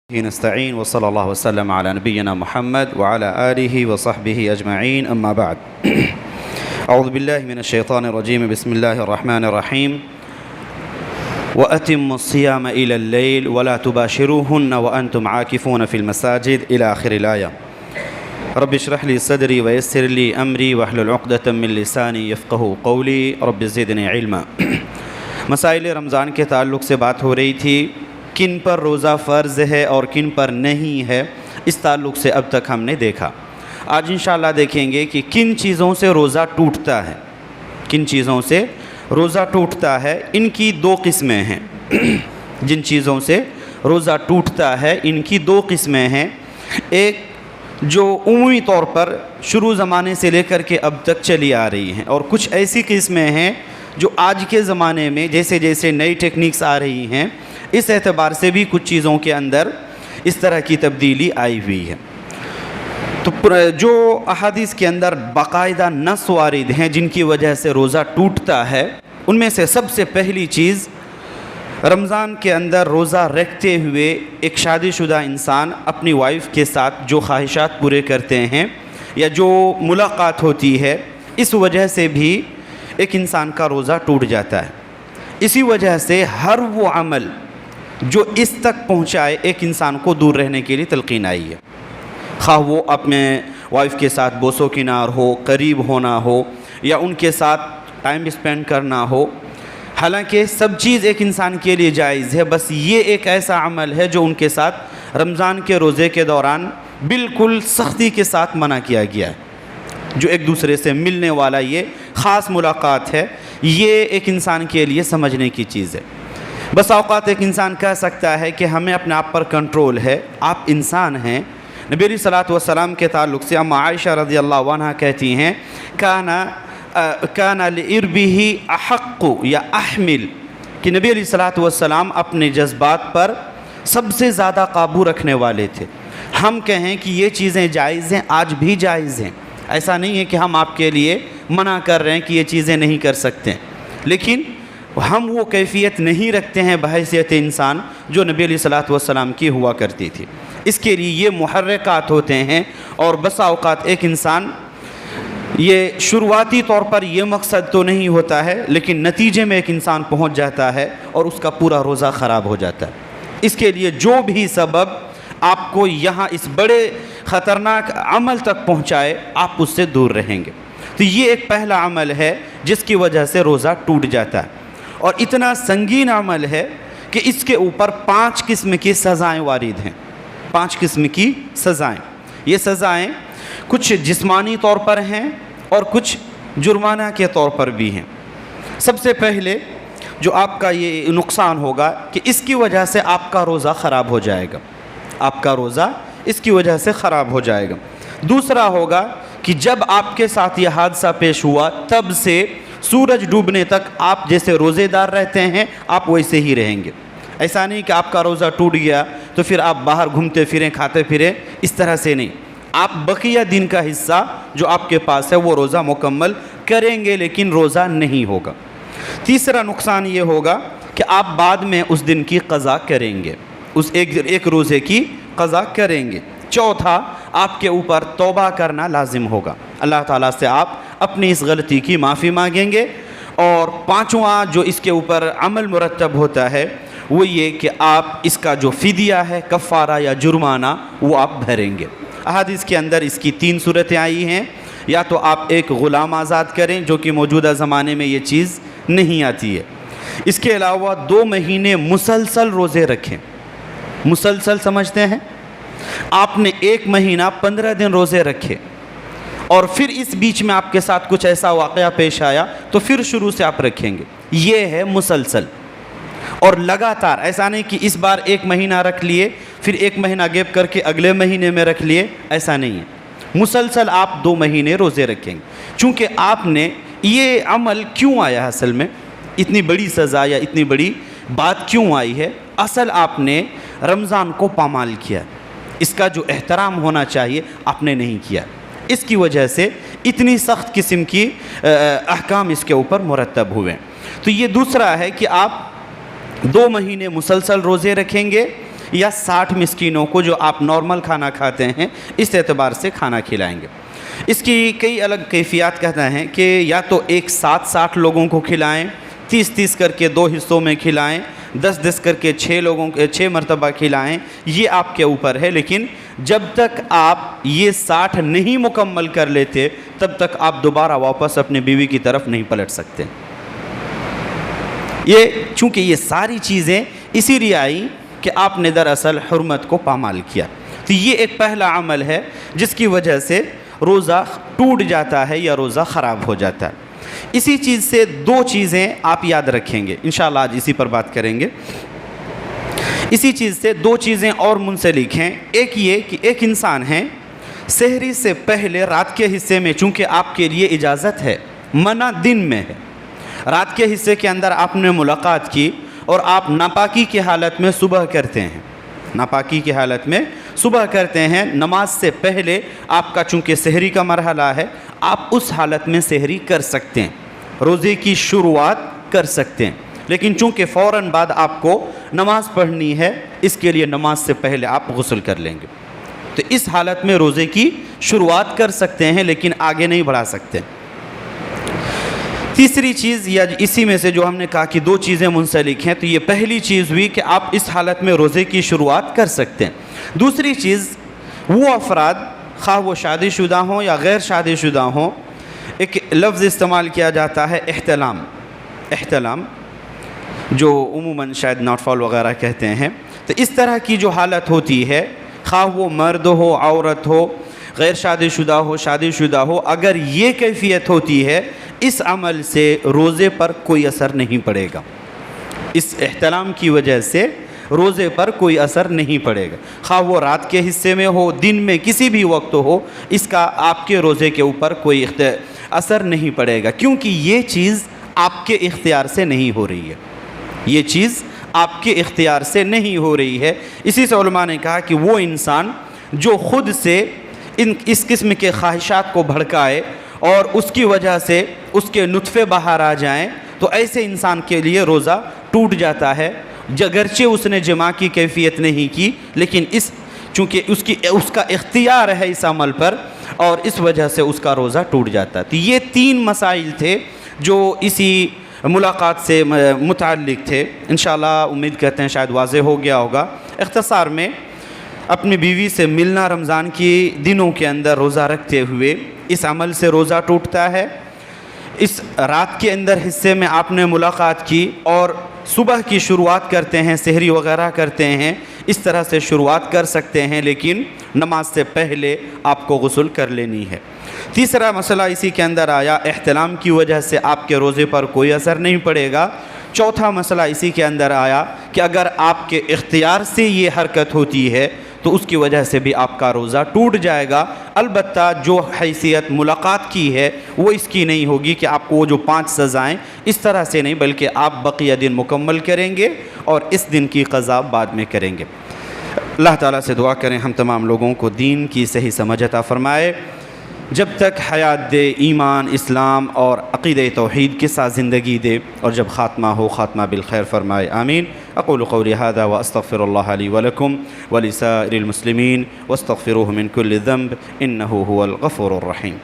نستعين وصلى الله وسلم على نبينا محمد وعلى آله وصحبه أجمعين أما بعد أعوذ بالله من الشيطان الرجيم بسم الله الرحمن الرحيم وأتموا الصيام إلى الليل ولا تباشروهن وأنتم عاكفون في المساجد إلى آخر الآية رب اشرح لي صدري ويسر لي أمري واحلل عقدة من لساني يفقهوا قولي رب زدني علما مسائل رمضان کے تعلق سے بات ہو رہی تھی، کن پر روزہ فرض ہے اور کن پر نہیں ہے، اس تعلق سے اب تک ہم نے دیکھا۔ آج انشاءاللہ دیکھیں گے کہ کن چیزوں سے روزہ ٹوٹتا ہے، کن چیزوں سے روزہ ٹوٹتا ہے۔ ان کی دو قسمیں ہیں، جن چیزوں سے روزہ ٹوٹتا ہے ان کی دو قسمیں ہیں۔ ایک جو عمومی طور پر شروع زمانے سے لے کر کے اب تک چلی آ رہی ہیں، اور کچھ ایسی قسمیں ہیں جو آج کے زمانے میں جیسے جیسے نئی ٹیکنیکس آ رہی ہیں اس اعتبار سے بھی کچھ چیزوں کے اندر اس طرح کی تبدیلی آئی ہوئی ہے۔ تو جو احادیث کے اندر باقاعدہ نص وارد ہیں جن کی وجہ سے روزہ ٹوٹتا ہے، ان میں سے سب سے پہلی چیز رمضان کے اندر روزہ رکھتے ہوئے ایک شادی شدہ انسان اپنی وائف کے ساتھ جو خواہشات پورے کرتے ہیں یا جو ملاقات ہوتی ہے، اس وجہ سے بھی ایک انسان کا روزہ ٹوٹ جاتا ہے۔ اسی وجہ سے ہر وہ عمل جو اس تک پہنچائے ایک انسان کو دور رہنے کے لیے تلقین آئی ہے، خواہ وہ اپنے وائف کے ساتھ بوس و کنار ہو، قریب ہونا ہو، یا ان کے ساتھ ٹائم اسپینڈ کرنا ہو۔ حالانکہ سب چیز ایک انسان کے لیے جائز ہے، بس یہ ایک ایسا عمل ہے جو ان کے ساتھ رمضان کے روزے کے دوران بالکل سختی کے ساتھ منع کیا گیا ہے۔ جو ایک دوسرے سے ملنے والا یہ خاص ملاقات ہے، یہ ایک انسان کے لیے سمجھنے کی چیز ہے۔ بس اوقات ایک انسان کہہ سکتا ہے کہ ہمیں اپنے آپ پر کنٹرول ہے، آپ انسان ہیں۔ نبی علیہ الصلوۃ والسلام کے تعلق سے اما عائشہ رضی اللہ عنہا کہتی ہیں کان لعربہ احق یا احمل، کہ نبی علیہ الصلوۃ والسلام اپنے جذبات پر سب سے زیادہ قابو رکھنے والے تھے۔ ہم کہیں کہ یہ چیزیں جائز ہیں، آج بھی جائز ہیں، ایسا نہیں ہے کہ ہم آپ کے لیے منع کر رہے ہیں کہ یہ چیزیں نہیں کر سکتے، لیکن ہم وہ کیفیت نہیں رکھتے ہیں بحیثیت انسان جو نبی علیہ الصلوۃ والسلام کی ہوا کرتی تھی۔ اس کے لیے یہ محرکات ہوتے ہیں، اور بسا اوقات ایک انسان یہ شروعاتی طور پر یہ مقصد تو نہیں ہوتا ہے، لیکن نتیجے میں ایک انسان پہنچ جاتا ہے اور اس کا پورا روزہ خراب ہو جاتا ہے۔ اس کے لیے جو بھی سبب آپ کو یہاں اس بڑے خطرناک عمل تک پہنچائے، آپ اس سے دور رہیں گے۔ تو یہ ایک پہلا عمل ہے جس کی وجہ سے روزہ ٹوٹ جاتا ہے، اور اتنا سنگین عمل ہے کہ اس کے اوپر 5 قسم کی سزائیں وارد ہیں۔ 5 قسم کی سزائیں، یہ سزائیں کچھ جسمانی طور پر ہیں اور کچھ جرمانہ کے طور پر بھی ہیں۔ سب سے پہلے جو آپ کا یہ نقصان ہوگا کہ اس کی وجہ سے آپ کا روزہ خراب ہو جائے گا، آپ کا روزہ اس کی وجہ سے خراب ہو جائے گا۔ دوسرا ہوگا کہ جب آپ کے ساتھ یہ حادثہ پیش ہوا تب سے سورج ڈوبنے تک آپ جیسے روزے دار رہتے ہیں آپ ویسے ہی رہیں گے۔ ایسا نہیں کہ آپ کا روزہ ٹوٹ گیا تو پھر آپ باہر گھومتے پھریں، کھاتے پھریں، اس طرح سے نہیں۔ آپ بقیہ دن کا حصہ جو آپ کے پاس ہے وہ روزہ مکمل کریں گے، لیکن روزہ نہیں ہوگا۔ تیسرا نقصان یہ ہوگا کہ آپ بعد میں اس دن کی قضا کریں گے، اس ایک روزے کی قضا کریں گے۔ چوتھا، آپ کے اوپر توبہ کرنا لازم ہوگا، اللہ تعالیٰ سے آپ اپنی اس غلطی کی معافی مانگیں گے۔ اور پانچواں جو اس کے اوپر عمل مرتب ہوتا ہے وہ یہ کہ آپ اس کا جو فدیہ ہے، کفارہ یا جرمانہ، وہ آپ بھریں گے۔ احادیث کے اندر اس کی 3 صورتیں آئی ہیں، یا تو آپ ایک غلام آزاد کریں، جو کہ موجودہ زمانے میں یہ چیز نہیں آتی ہے۔ اس کے علاوہ 2 مہینے مسلسل روزے رکھیں۔ مسلسل سمجھتے ہیں؟ آپ نے 1 مہینہ 15 دن روزے رکھے، اور پھر اس بیچ میں آپ کے ساتھ کچھ ایسا واقعہ پیش آیا تو پھر شروع سے آپ رکھیں گے۔ یہ ہے مسلسل اور لگاتار، ایسا نہیں کہ اس بار 1 مہینہ رکھ لیے پھر 1 مہینہ گیپ کر کے اگلے مہینے میں رکھ لیے، ایسا نہیں ہے۔ مسلسل آپ 2 مہینے روزے رکھیں گے۔ چونکہ آپ نے یہ عمل کیوں آیا، اصل میں اتنی بڑی سزا یا اتنی بڑی بات کیوں آئی ہے؟ اصل آپ نے رمضان کو پامال کیا، اس کا جو احترام ہونا چاہیے آپ نے نہیں کیا، اس کی وجہ سے اتنی سخت قسم کی احکام اس کے اوپر مرتب ہوئے۔ تو یہ دوسرا ہے کہ آپ 2 مہینے مسلسل روزے رکھیں گے، یا 60 مسکینوں کو جو آپ نارمل کھانا کھاتے ہیں اس اعتبار سے کھانا کھلائیں گے۔ اس کی کئی الگ کیفیات کہتے ہیں کہ یا تو ایک ساتھ 60 لوگوں کو کھلائیں، 30 کر کے 2 حصوں میں کھلائیں، 10 کر کے 6 مرتبہ کھلائیں، یہ آپ کے اوپر ہے، لیکن جب تک آپ یہ 60 نہیں مکمل کر لیتے تب تک آپ دوبارہ واپس اپنے بیوی کی طرف نہیں پلٹ سکتے۔ چونکہ یہ ساری چیزیں اسی لیے آئی کہ آپ نے دراصل حرمت کو پامال کیا، تو یہ ایک پہلا عمل ہے جس کی وجہ سے روزہ ٹوٹ جاتا ہے یا روزہ خراب ہو جاتا ہے۔ اسی چیز سے 2 چیزیں آپ یاد رکھیں گے، انشاءاللہ آج اسی پر بات کریں گے۔ اسی چیز سے 2 چیزیں اور منسلک ہیں۔ ایک یہ کہ ایک انسان ہے سحری سے پہلے رات کے حصے میں، چونکہ آپ کے لیے اجازت ہے، منع دن میں ہے، رات کے حصے کے اندر آپ نے ملاقات کی اور آپ ناپاکی کی حالت میں صبح کرتے ہیں، ناپاکی کی حالت میں صبح کرتے ہیں، نماز سے پہلے آپ کا چونکہ سحری کا مرحلہ ہے، آپ اس حالت میں سحری کر سکتے ہیں، روزے کی شروعات کر سکتے ہیں، لیکن چونکہ فوراً بعد آپ کو نماز پڑھنی ہے، اس کے لیے نماز سے پہلے آپ غسل کر لیں گے، تو اس حالت میں روزے کی شروعات کر سکتے ہیں لیکن آگے نہیں بڑھا سکتے۔ تیسری چیز یا اسی میں سے جو ہم نے کہا کہ 2 چیزیں منسلک ہیں، تو یہ پہلی چیز ہوئی کہ آپ اس حالت میں روزے کی شروعات کر سکتے ہیں۔ دوسری چیز، وہ افراد خواہ وہ شادی شدہ ہوں یا غیر شادی شدہ ہوں، ایک لفظ استعمال کیا جاتا ہے احتلام، احتلام جو عموماً شاید ناٹ فال وغیرہ کہتے ہیں، تو اس طرح کی جو حالت ہوتی ہے، خواہ وہ مرد ہو، عورت ہو، غیر شادی شدہ ہو، شادی شدہ ہو، اگر یہ کیفیت ہوتی ہے، اس عمل سے روزے پر کوئی اثر نہیں پڑے گا، اس احتلام کی وجہ سے روزے پر کوئی اثر نہیں پڑے گا، خواہ وہ رات کے حصے میں ہو، دن میں کسی بھی وقت ہو، اس کا آپ کے روزے کے اوپر کوئی اثر نہیں پڑے گا، کیونکہ یہ چیز آپ کے اختیار سے نہیں ہو رہی ہے، یہ چیز آپ کے اختیار سے نہیں ہو رہی ہے۔ اسی سے علماء نے کہا کہ وہ انسان جو خود سے اس قسم کے خواہشات کو بھڑکائے اور اس کی وجہ سے اس کے نطفے باہر آ جائیں، تو ایسے انسان کے لیے روزہ ٹوٹ جاتا ہے، اگرچہ اس نے جماع کی کیفیت نہیں کی، لیکن چونکہ اس کا اختیار ہے اس عمل پر، اور اس وجہ سے اس کا روزہ ٹوٹ جاتا ہے۔ تو یہ 3 مسائل تھے جو اسی ملاقات سے متعلق تھے، انشاءاللہ امید کرتے ہیں شاید واضح ہو گیا ہوگا۔ اختصار میں، اپنی بیوی سے ملنا رمضان کی دنوں کے اندر روزہ رکھتے ہوئے اس عمل سے روزہ ٹوٹتا ہے۔ اس رات کے اندر حصے میں آپ نے ملاقات کی اور صبح کی شروعات کرتے ہیں، سحری وغیرہ کرتے ہیں، اس طرح سے شروعات کر سکتے ہیں، لیکن نماز سے پہلے آپ کو غسل کر لینی ہے۔ تیسرا مسئلہ اسی کے اندر آیا، احتلام کی وجہ سے آپ کے روزے پر کوئی اثر نہیں پڑے گا۔ چوتھا مسئلہ اسی کے اندر آیا کہ اگر آپ کے اختیار سے یہ حرکت ہوتی ہے تو اس کی وجہ سے بھی آپ کا روزہ ٹوٹ جائے گا، البتہ جو حیثیت ملاقات کی ہے وہ اس کی نہیں ہوگی کہ آپ کو وہ جو 5 سزائیں اس طرح سے نہیں، بلکہ آپ بقیہ دن مکمل کریں گے اور اس دن کی قضا بعد میں کریں گے۔ اللہ تعالیٰ سے دعا کریں ہم تمام لوگوں کو دین کی صحیح سمجھ عطا فرمائے، جب تک حیات دے، ایمان، اسلام اور عقیدہ توحید کے ساتھ زندگی دے، اور جب خاتمہ ہو خاتمہ بالخیر فرمائے، آمین۔ اقول قولی هذا واستغفر الله لي ولكم ولسائر المسلمين واستغفروه من كل ذنب انه هو الغفور الرحيم۔